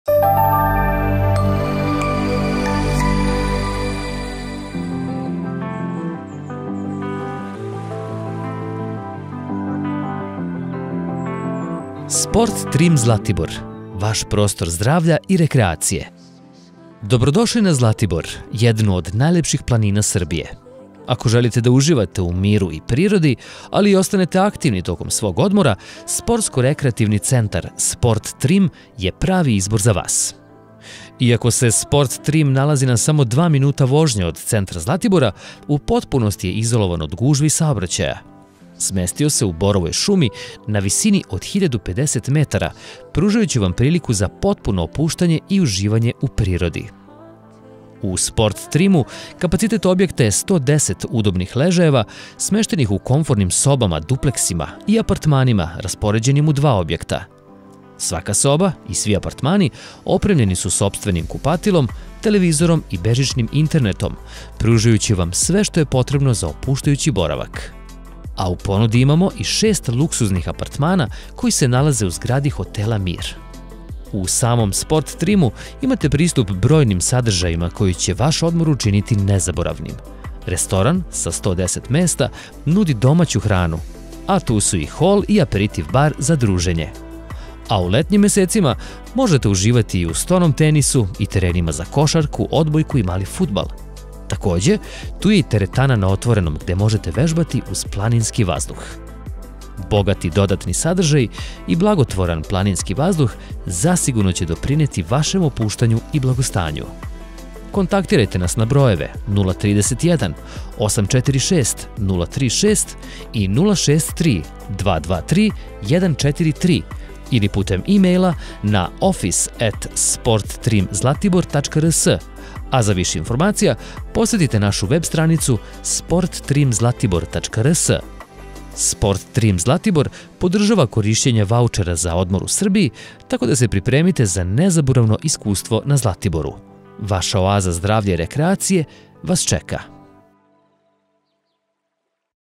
Sport Trim Zlatibor, vaš prostor zdravlja i rekreacije. Dobrodošli na Zlatibor, jednu od najlepših planina Srbije. Ako želite da uživate u miru i prirodi, ali i ostanete aktivni tokom svog odmora, Sportsko-rekreativni centar Sport Trim je pravi izbor za vas. Iako se Sport Trim nalazi na samo 2 minuta vožnje od centra Zlatibora, u potpunosti je izolovan od gužvi saobraćaja. Smestio se u borovoj šumi na visini od 1050 metara, pružajući vam priliku za potpuno opuštanje i uživanje u prirodi. U Sport Trimu kapacitet objekta je 110 udobnih ležajeva, smeštenih u komfornim sobama, dupleksima i apartmanima raspoređenim u 2 objekta. Svaka soba i svi apartmani opremljeni su sopstvenim kupatilom, televizorom i bežičnim internetom, pružajući vam sve što je potrebno za opuštajući boravak. A u ponudi imamo i 6 luksuznih apartmana koji se nalaze u zgradi hotela Mir. U samom Sport Trimu imate pristup brojnim sadržajima koji će vaš odmor učiniti nezaboravnim. Restoran sa 110 mesta nudi domaću hranu, a tu su i hol i aperitiv bar za druženje. A u letnjim mesecima možete uživati i u stonom tenisu i terenima za košarku, odbojku i mali fudbal. Takođe, tu je i teretana na otvorenom gde možete vežbati uz planinski vazduh. Bogati dodatni sadržaj i blagotvoran planinski vazduh zasigurno će doprineti vašem opuštanju i blagostanju. Kontaktirajte nas na brojeve 031 846 036 i 063 223 143 ili putem e-maila na office@sporttrimzlatibor.rs, a za više informacija posjetite našu web stranicu sporttrimzlatibor.rs. Sport Trim Zlatibor podržava korišćenje vaučera za odmor u Srbiji, tako da se pripremite za nezaboravno iskustvo na Zlatiboru. Vaša oaza zdravlja i rekreacije vas čeka.